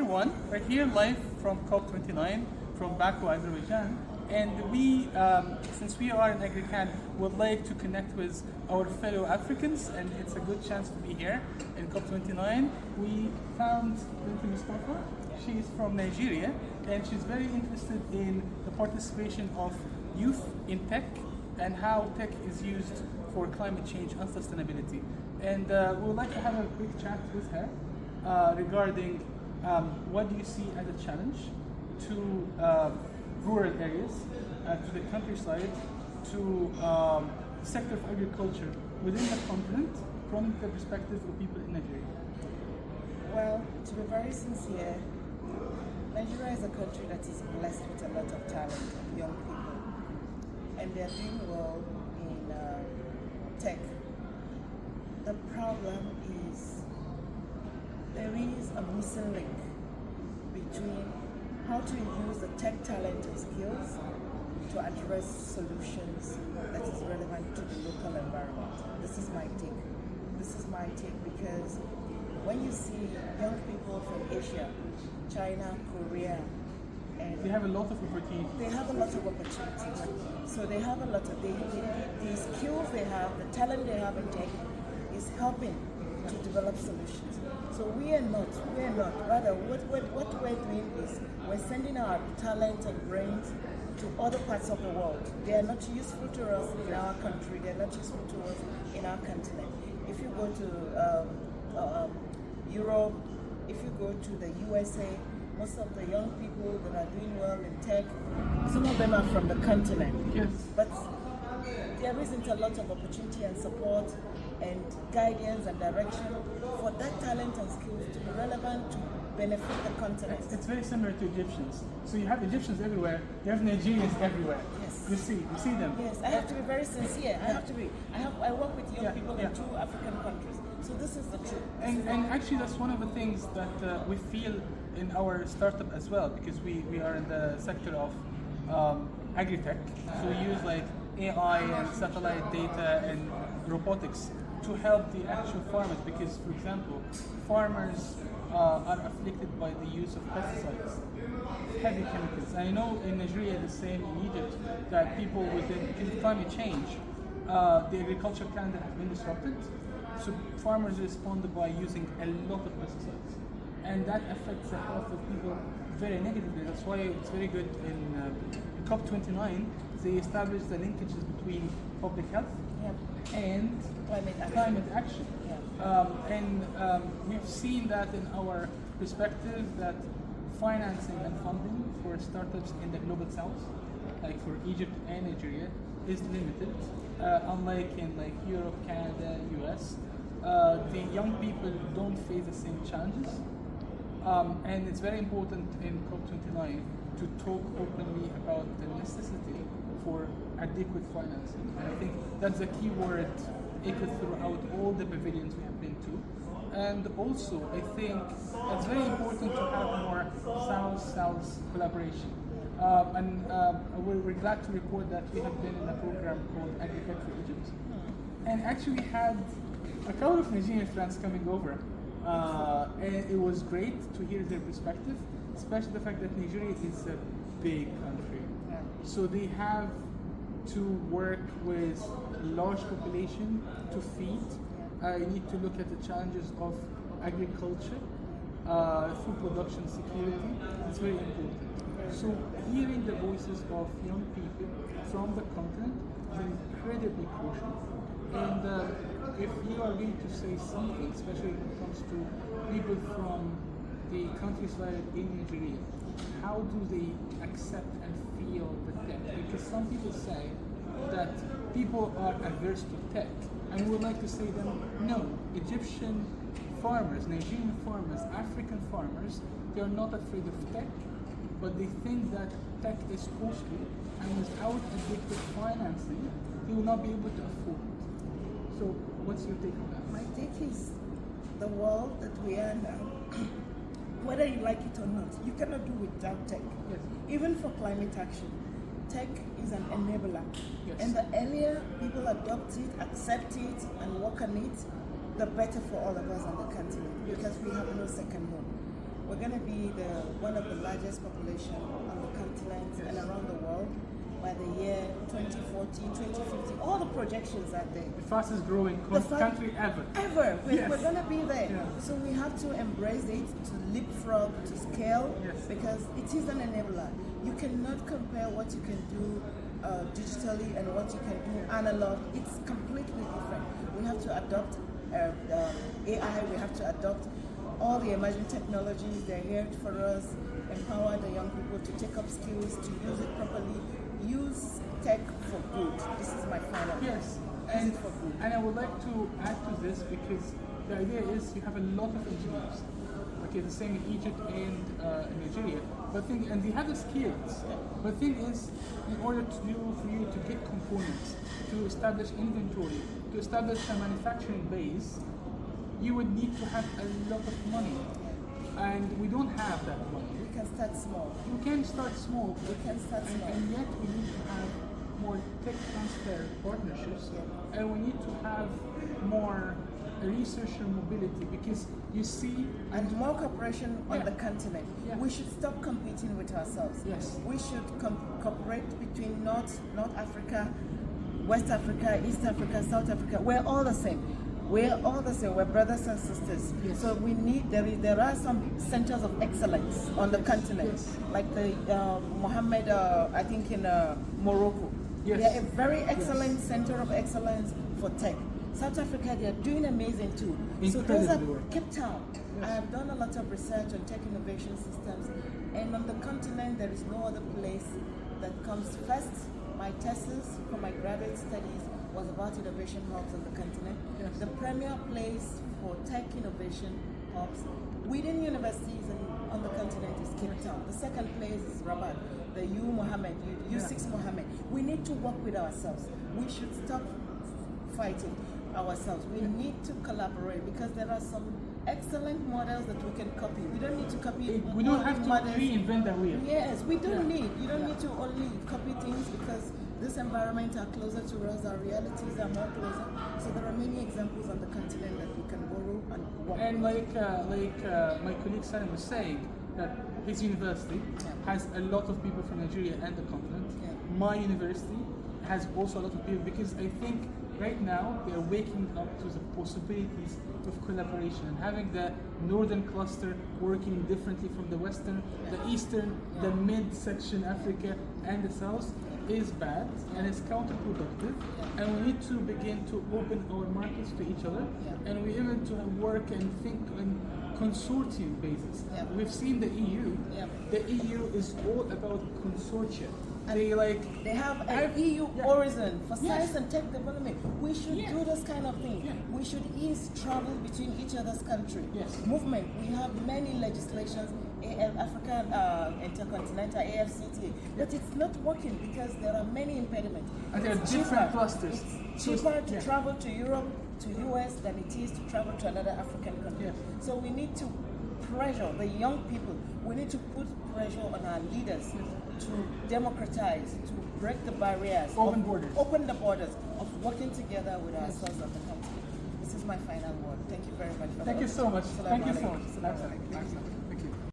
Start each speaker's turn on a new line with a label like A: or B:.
A: everyone. We're here live from COP29 from Baku, Azerbaijan. And we, since we are in AgriCan, would like to connect with our fellow Africans, and it's a good chance to be here in COP29. We found Binta Mostapha. She's from Nigeria, and she's very interested in the participation of youth in tech and how tech is used for climate change and sustainability. And we would like to have a quick chat with her regarding what do you see as a challenge to rural areas, to the countryside, to the sector of agriculture within the continent from the perspective of people in Nigeria.
B: Well, to be very sincere, Nigeria is a country that is blessed with a lot of talent of young people, and they're doing well in tech. The problem is there is a missing link between how to use the tech talent and skills to address solutions that is relevant to the local environment. This is my take because when you see young people from Asia, China, Korea, and
A: They have a lot of opportunities.
B: they have a lot of opportunities. So they have a lot of the skills they have, the talent they have in tech is helping to develop solutions. So we are not. Rather, what we're doing is we're sending our talent and brains to other parts of the world. They are not useful to us in our country. They're not useful to us in our continent. If you go to Europe, if you go to the USA, most of the young people that are doing well in tech, some of them are from the continent.
A: Yes.
B: But there isn't a lot of opportunity and support and guidance and direction for that talent and skills to be relevant to benefit the continent.
A: It's very similar to Egyptians. So you have Egyptians everywhere, you have Nigerians everywhere.
B: Yes.
A: You see them.
B: Yes, I have to be very sincere. I work with young people
A: yeah.
B: in 2 African countries. So this is the truth.
A: And actually that's one of the things that we feel in our startup as well, because we are in the sector of agri-tech. So we use like AI and satellite data and robotics to help the actual farmers, because for example, farmers are afflicted by the use of pesticides, heavy chemicals. And I know in Nigeria the same in Egypt, that people because of climate change, the agriculture calendar has been disrupted. So farmers responded by using a lot of pesticides, and that affects the health of people very negatively. That's why it's very good in COP29. They establish the linkages between public health and climate action. We've seen that in our perspective that financing and funding for startups in the global south, like for Egypt and Nigeria, is limited. Unlike in like Europe, Canada, US, the young people don't face the same challenges. And it's very important in COP29 to talk openly about the necessity for adequate financing. And I think that's a key word echoed throughout all the pavilions we have been to. And also, I think it's very important to have more South-South collaboration. We're glad to report that we have been in a program called Agri-Tech for Egypt. And actually we had a couple of Nigerian friends coming over. And it was great to hear their perspective, especially the fact that Nigeria is a big country. So they have to work with a large population to feed. You need to look at the challenges of agriculture, food production security. It's very important. So hearing the voices of young people from the continent is incredibly crucial. And if you are going to say something, especially when it comes to people from the countryside in Nigeria, how do they accept and feel the tech? Because some people say that people are averse to tech, and we would like to say to them, no, Egyptian farmers, Nigerian farmers, African farmers, they are not afraid of tech, but they think that tech is costly, and without adequate financing, they will not be able to afford it. So what's your take on that?
B: My take is the world that we are now, whether you like it or not, you cannot do without tech.
A: Yes.
B: Even for climate action, tech is an enabler.
A: Yes.
B: And the earlier people adopt it, accept it, and work on it, the better for all of us on the continent, because we have no second home. we're going to be one of the largest population on the continent and around the world by the year 2040, 2050. All the projections are there.
A: The fastest growing country ever.
B: Ever.
A: Yes.
B: We're going to be there.
A: Yeah.
B: So we have to embrace it, to leapfrog, to scale,
A: Yes.
B: because it is an enabler. You cannot compare what you can do digitally and what you can do analog. It's completely different. We have to adopt AI, we have to adopt all the emerging technologies. They're here for us, empower the young people to take up skills, to use it properly, use tech for good. This is my final.
A: Yes,
B: Use it for good.
A: and I would like to add to this because the idea is you have a lot of engineers. Okay, the same in Egypt and Nigeria. And they have the skills. But the thing is, in order for you to get components, to establish inventory, to establish a manufacturing base, you would need to have a lot of money. And we don't have that money.
B: We can start small.
A: You can start small.
B: We can start small.
A: And yet we need to have more tech transfer partnerships, and we need to have more researcher mobility, because you see,
B: And more cooperation on the continent.
A: Yeah.
B: We should stop competing with ourselves.
A: Yes.
B: We should cooperate between North Africa, West Africa, East Africa, South Africa. We're all the same. We're all the same. We're brothers and sisters.
A: Yes.
B: So we need. There are some centers of excellence on the continent,
A: Yes.
B: like the Mohammed. I think in Morocco.
A: Yes.
B: They're a very excellent center of excellence for tech. South Africa, they are doing amazing too. So those are
A: Incredible work.
B: Cape Town.
A: Yes.
B: I have done a lot of research on tech innovation systems, and on the continent there is no other place that comes first. My thesis for my graduate studies was about innovation hubs on the continent.
A: Yes.
B: The premier place for tech innovation hubs within universities and on the continent is Cape Town. The second place is Rabat, the U6 Mohammed. We need to work with ourselves. We should stop fighting ourselves. We need to collaborate, because there are some excellent models that we can copy. We don't need to copy.
A: We don't
B: all
A: have
B: the
A: to
B: models.
A: reinvent the wheel.
B: Yes, we don't
A: Yeah.
B: need. You don't need to only copy things, because this environment are closer to us. Our realities are more closer. So there are many examples on the continent that we can borrow and work.
A: And like my colleague Salim was saying, that his university has a lot of people from Nigeria and the continent.
B: Yeah.
A: My university has also a lot of people, because I think right now they are waking up to the possibilities of collaboration, and having the northern cluster working differently from the western, the eastern, the mid section, Africa, and the south is bad and it's counterproductive, and we need to begin to open our markets to each other, and we even to work and think on consortium basis. We've seen the EU. The EU is all about consortia.
B: They have an EU horizon for science and tech development. We should do this kind of thing. We should ease travel between each other's country. Movement. We have many legislations, African Intercontinental, AFCTA, but it's not working because there are many impediments.
A: And there are different clusters.
B: It's cheaper to travel to Europe, to US, than it is to travel to another African country. So we need to pressure the young people. We need to put pressure on our leaders to democratize, to break the barriers, open the borders of working together with ourselves on the continent. This is my final word. Thank you very much.
A: Thank you so much. Thank you so much.
B: Assalamu alaikum.